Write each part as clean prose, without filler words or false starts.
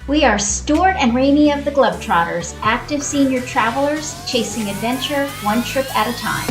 We are Stuart and Rainey of the GloveTrotters, active senior travelers chasing adventure one trip at a time.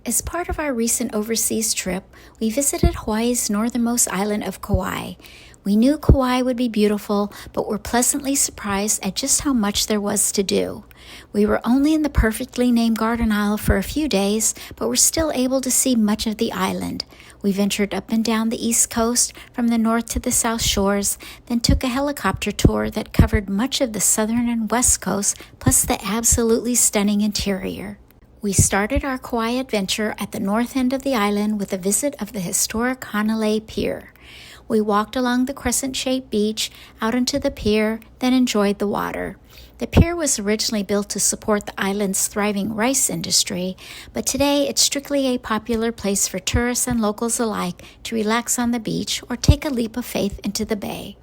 As part of our recent overseas trip, we visited Hawaii's northernmost island of Kauai. We knew Kauai would be beautiful, but were pleasantly surprised at just how much there was to do. We were only in the perfectly named Garden Isle for a few days, but were still able to see much of the island. We ventured up and down the east coast, from the north to the south shores, then took a helicopter tour that covered much of the southern and west coast, plus the absolutely stunning interior. We started our Kauai adventure at the north end of the island with a visit of the historic Hanalei Pier. We walked along the crescent-shaped beach, out into the pier, then enjoyed the water. The pier was originally built to support the island's thriving rice industry, but today it's strictly a popular place for tourists and locals alike to relax on the beach or take a leap of faith into the bay.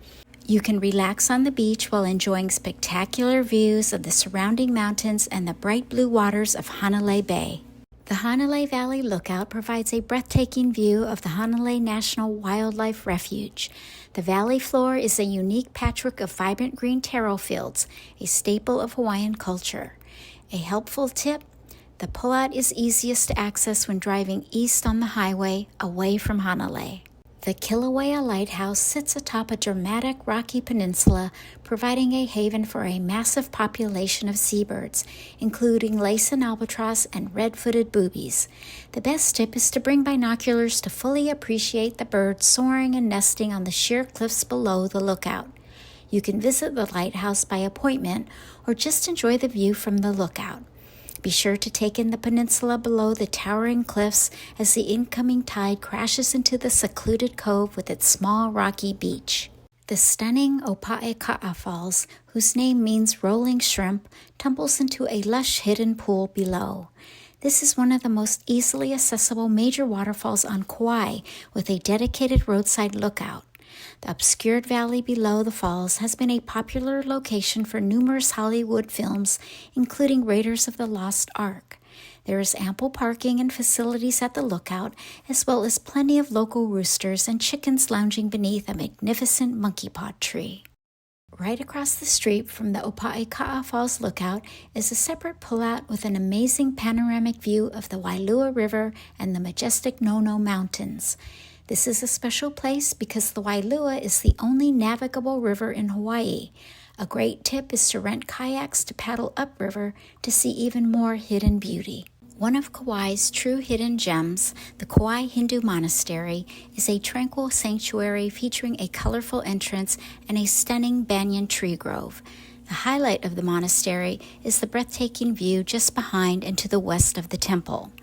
You can relax on the beach while enjoying spectacular views of the surrounding mountains and the bright blue waters of Hanalei Bay. The Hanalei Valley Lookout provides a breathtaking view of the Hanalei National Wildlife Refuge. The valley floor is a unique patchwork of vibrant green taro fields, a staple of Hawaiian culture. A helpful tip: the pullout is easiest to access when driving east on the highway away from Hanalei. The Kīlauea Lighthouse sits atop a dramatic rocky peninsula, providing a haven for a massive population of seabirds, including lace and albatross and red-footed boobies. The best tip is to bring binoculars to fully appreciate the birds soaring and nesting on the sheer cliffs below the lookout. You can visit the lighthouse by appointment or just enjoy the view from the lookout. Be sure to take in the peninsula below the towering cliffs as the incoming tide crashes into the secluded cove with its small rocky beach. The stunning Opaekaʻa Falls, whose name means rolling shrimp, tumbles into a lush hidden pool below. This is one of the most easily accessible major waterfalls on Kauai, with a dedicated roadside lookout. The obscured valley below the falls has been a popular location for numerous Hollywood films, including Raiders of the Lost Ark. There is ample parking and facilities at the lookout, as well as plenty of local roosters and chickens lounging beneath a magnificent monkey pod tree. Right across the street from the Opaekaʻa Falls lookout is a separate pullout with an amazing panoramic view of the Wailua River and the majestic Nono Mountains. This is a special place because the Wailua is the only navigable river in Hawaii. A great tip is to rent kayaks to paddle upriver to see even more hidden beauty. One of Kauai's true hidden gems, the Kauaʻi Hindu Monastery, is a tranquil sanctuary featuring a colorful entrance and a stunning banyan tree grove. The highlight of the monastery is the breathtaking view just behind and to the west of the temple.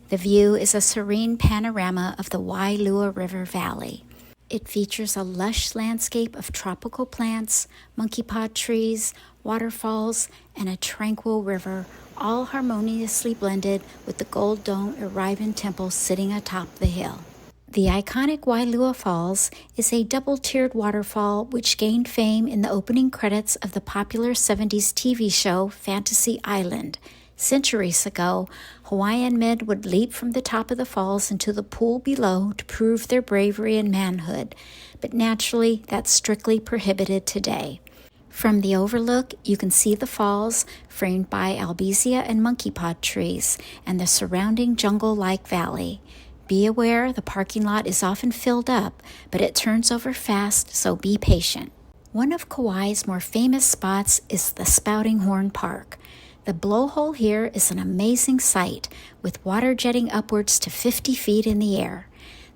The view is a serene panorama of the Wailua River Valley. It features a lush landscape of tropical plants, monkey pod trees, waterfalls, and a tranquil river, all harmoniously blended with the gold dome Orion Temple sitting atop the hill. The iconic Wailua Falls is a double-tiered waterfall which gained fame in the opening credits of the popular 70s TV show Fantasy Island. Centuries ago, Hawaiian men would leap from the top of the falls into the pool below to prove their bravery and manhood, but naturally that's strictly prohibited today. From the overlook, you can see the falls, framed by albizia and monkey pod trees, and the surrounding jungle-like valley. Be aware the parking lot is often filled up, but it turns over fast, so be patient. One of Kauai's more famous spots is the Spouting Horn Park. The blowhole here is an amazing sight, with water jetting upwards to 50 feet in the air.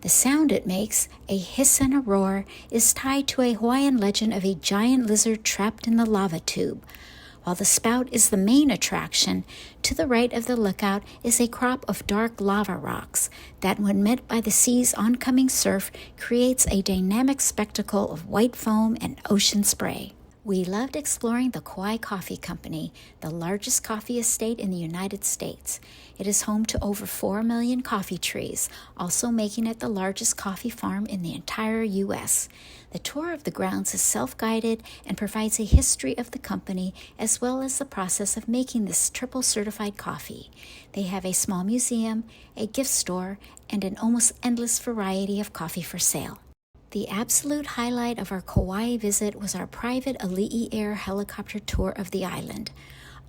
The sound it makes, a hiss and a roar, is tied to a Hawaiian legend of a giant lizard trapped in the lava tube. While the spout is the main attraction, to the right of the lookout is a crop of dark lava rocks that, when met by the sea's oncoming surf, creates a dynamic spectacle of white foam and ocean spray. We loved exploring the Kauaʻi Coffee Company, the largest coffee estate in the United States. It is home to over 4 million coffee trees, also making it the largest coffee farm in the entire U.S. The tour of the grounds is self-guided and provides a history of the company as well as the process of making this triple certified coffee. They have a small museum, a gift store, and an almost endless variety of coffee for sale. The absolute highlight of our Kauai visit was our private Ali'i Air helicopter tour of the island.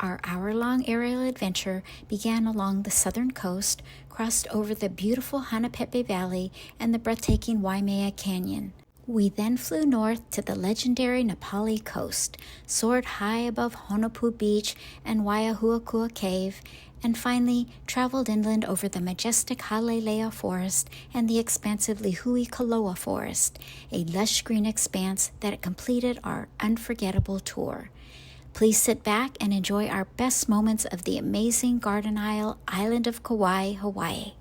Our hour-long aerial adventure began along the southern coast, crossed over the beautiful Hanapepe Valley and the breathtaking Waimea Canyon. We then flew north to the legendary Nā Pali Coast, soared high above Honopū Beach and Waiahuakua Cave, and finally traveled inland over the majestic Halelea Forest and the expansive Lihue-Koloa Forest, a lush green expanse that completed our unforgettable tour. Please sit back and enjoy our best moments of the amazing Garden Isle island of Kauai, Hawaii.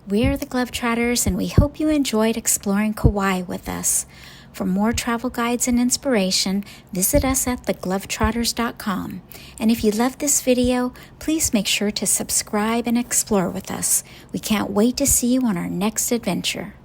We're the GloveTrotters, and we hope you enjoyed exploring Kauai with us. For more travel guides and inspiration, visit us at theglovetrotters.com. And if you loved this video, please make sure to subscribe and explore with us. We can't wait to see you on our next adventure.